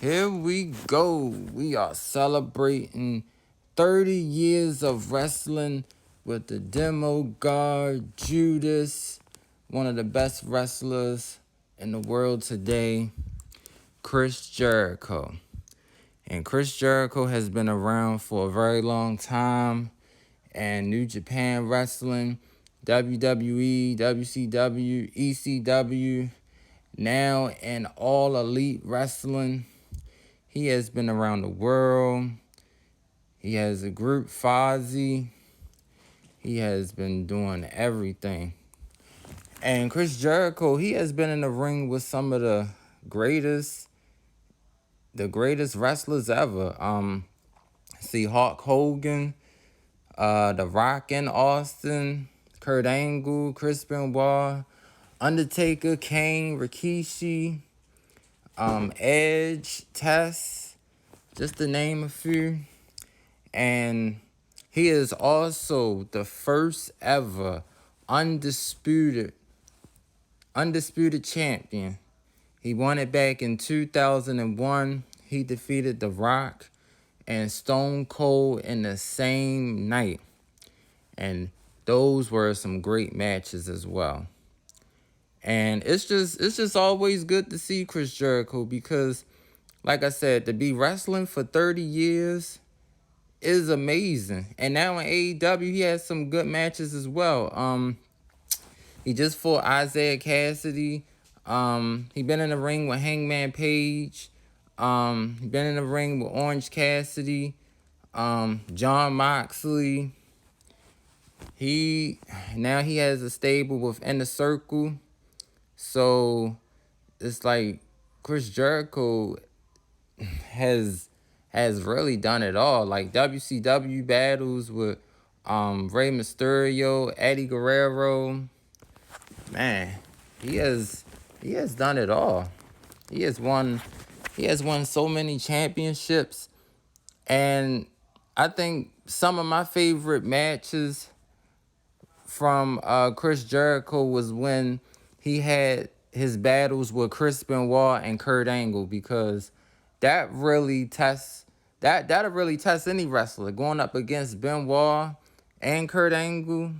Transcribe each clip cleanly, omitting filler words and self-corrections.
Here we go. We are celebrating 30 years of wrestling with the demo guard Judas, one of the best wrestlers in the world today, Chris Jericho. And Chris Jericho has been around for a very long time, and New Japan Wrestling, WWE, WCW, ECW, now in All Elite Wrestling. He has been around the world. He has a group, Fozzy. He has been doing everything. And Chris Jericho, he has been in the ring with some of the greatest wrestlers ever. See Hulk Hogan, The Rock in Austin, Kurt Angle, Chris Benoit, Undertaker, Kane, Rikishi, Edge, Tess, just to name a few. And he is also the first ever undisputed champion. He won it back in 2001. He defeated The Rock and Stone Cold in the same night. And those were some great matches as well. And it's just always good to see Chris Jericho because, like I said, to be wrestling for 30 years is amazing. And now in AEW, he has some good matches as well. He just fought Isaiah Cassidy. He been in the ring with Hangman Page. He been in the ring with Orange Cassidy. John Moxley. Now he has a stable with Inner Circle. So it's like Chris Jericho has really done it all. Like WCW battles with Rey Mysterio, Eddie Guerrero. Man, he has done it all. He has won so many championships. And I think some of my favorite matches from Chris Jericho was when he had his battles with Chris Benoit and Kurt Angle, because that'll really test any wrestler, going up against Benoit and Kurt Angle.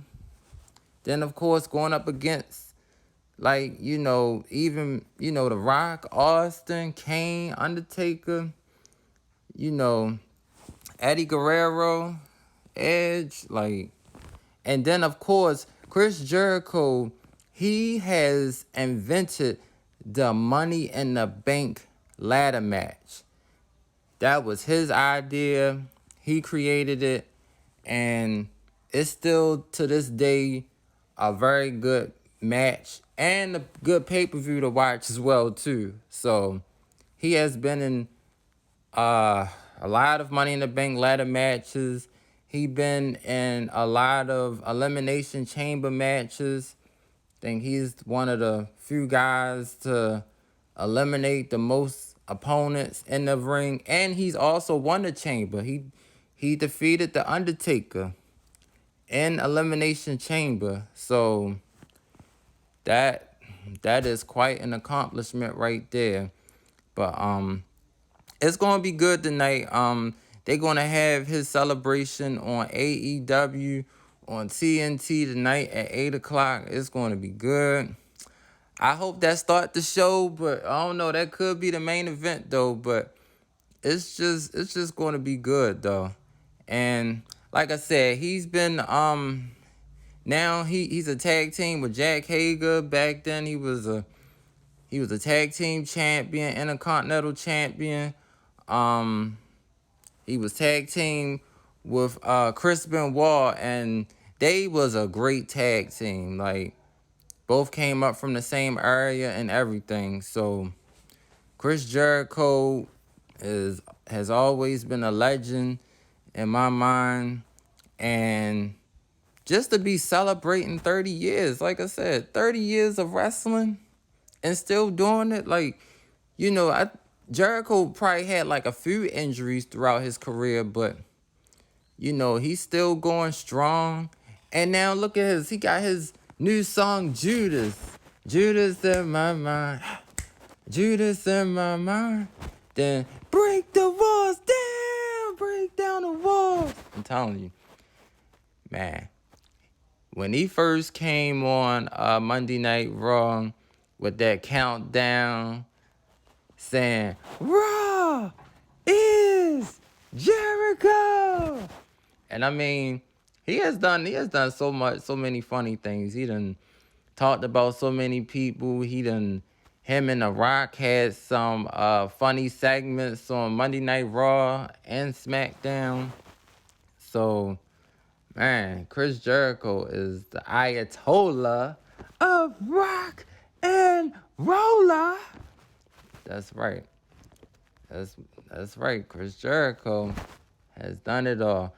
Then of course going up against The Rock, Austin, Kane, Undertaker, Eddie Guerrero, Edge, and then of course Chris Jericho, he has invented the Money in the Bank ladder match. That was his idea. He created it, and it's still to this day a very good match and a good pay-per-view to watch as well too. So he has been in a lot of Money in the Bank ladder matches. He been in a lot of Elimination Chamber matches. I think he's one of the few guys to eliminate the most opponents in the ring. And he's also won the Chamber. He defeated the Undertaker in Elimination Chamber. So that is quite an accomplishment right there. But it's gonna be good tonight. They're gonna have his celebration on AEW on TNT tonight at 8 o'clock. It's gonna be good. I hope that start the show, but I don't know. That could be the main event though. But it's just gonna be good though. And like I said, he's been now he's a tag team with Jack Hager. Back then he was a tag team champion, Intercontinental champion. He was tag team with Chris Benoit, and they was a great tag team. Like, both came up from the same area and everything. So Chris Jericho has always been a legend in my mind. And just to be celebrating 30 years, like I said, 30 years of wrestling and still doing it. Like, Jericho probably had like a few injuries throughout his career, but he's still going strong. And now look at he got his new song, Judas in my mind. Judas in my mind. Then break the walls down, break down the walls. I'm telling you, man. When he first came on Monday Night Raw with that countdown saying, Raw is Jericho. And I mean, he has done so many funny things. He done talked about so many people. Him and The Rock had some funny segments on Monday Night Raw and SmackDown. So, man, Chris Jericho is the Ayatollah of rock and roller. That's right. That's right. Chris Jericho has done it all.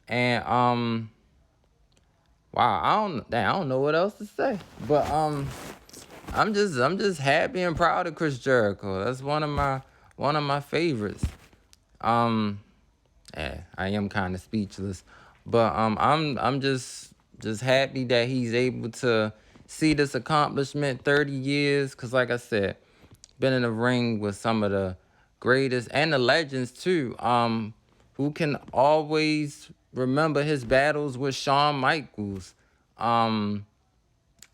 And wow, I don't know what else to say. But I'm just happy and proud of Chris Jericho. That's one of my favorites. I am kind of speechless, but I'm just happy that he's able to see this accomplishment. 30 years, cause like I said, been in the ring with some of the greatest and the legends too. Who can always remember his battles with Shawn Michaels, and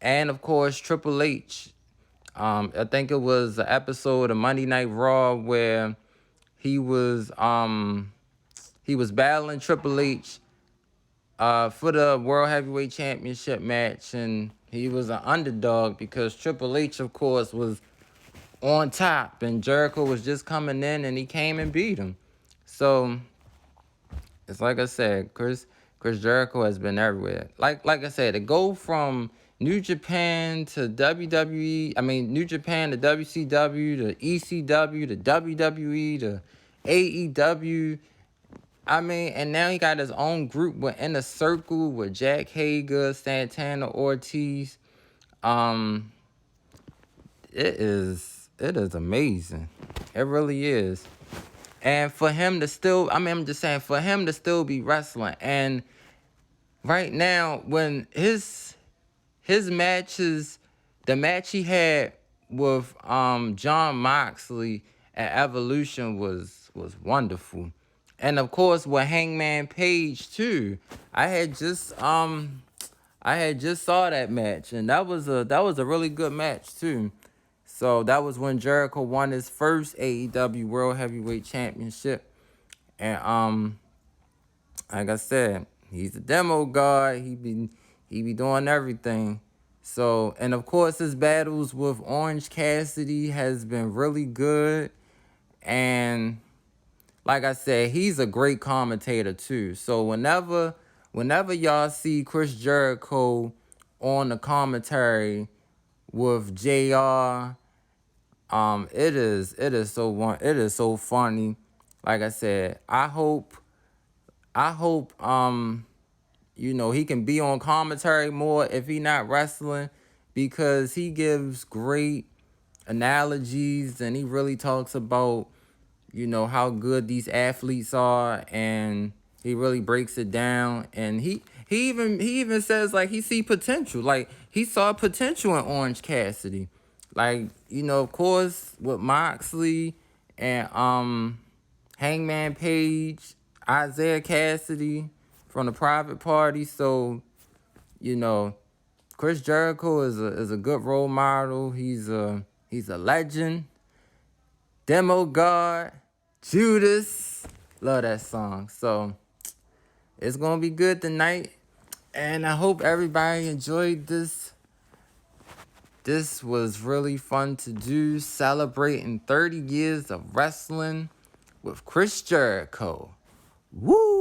of course Triple H. I think it was an episode of Monday Night Raw where he was battling Triple H for the World Heavyweight Championship match, and he was an underdog because Triple H, of course, was on top, and Jericho was just coming in, and he came and beat him. So it's like I said, Chris Jericho has been everywhere. Like I said, to go from New Japan to WWE, New Japan to WCW to ECW to WWE to AEW. And now he got his own group with Inner Circle with Jack Hager, Santana Ortiz. It is amazing. It really is. And for him to still, I'm just saying, for him to still be wrestling. And right now, when his matches, the match he had with Jon Moxley at Evolution was wonderful. And of course with Hangman Page too. I had just saw that match, and that was a really good match too. So that was when Jericho won his first AEW World Heavyweight Championship. And like I said, he's a demo god. He be doing everything. So, and of course his battles with Orange Cassidy has been really good. And like I said, he's a great commentator too. So whenever y'all see Chris Jericho on the commentary with JR, it is so funny. Like I said, I hope he can be on commentary more if he not wrestling, because he gives great analogies and he really talks about how good these athletes are, and he really breaks it down. And he even says like he see potential, like he saw potential in Orange Cassidy, like of course with Moxley and Hangman Page, Isaiah Cassidy from the Private Party. So Chris Jericho is a good role model. He's a legend. Demo God, Judas. Love that song. So it's gonna be good tonight, and I hope everybody enjoyed this. This was really fun to do, celebrating 30 years of wrestling with Chris Jericho. Woo!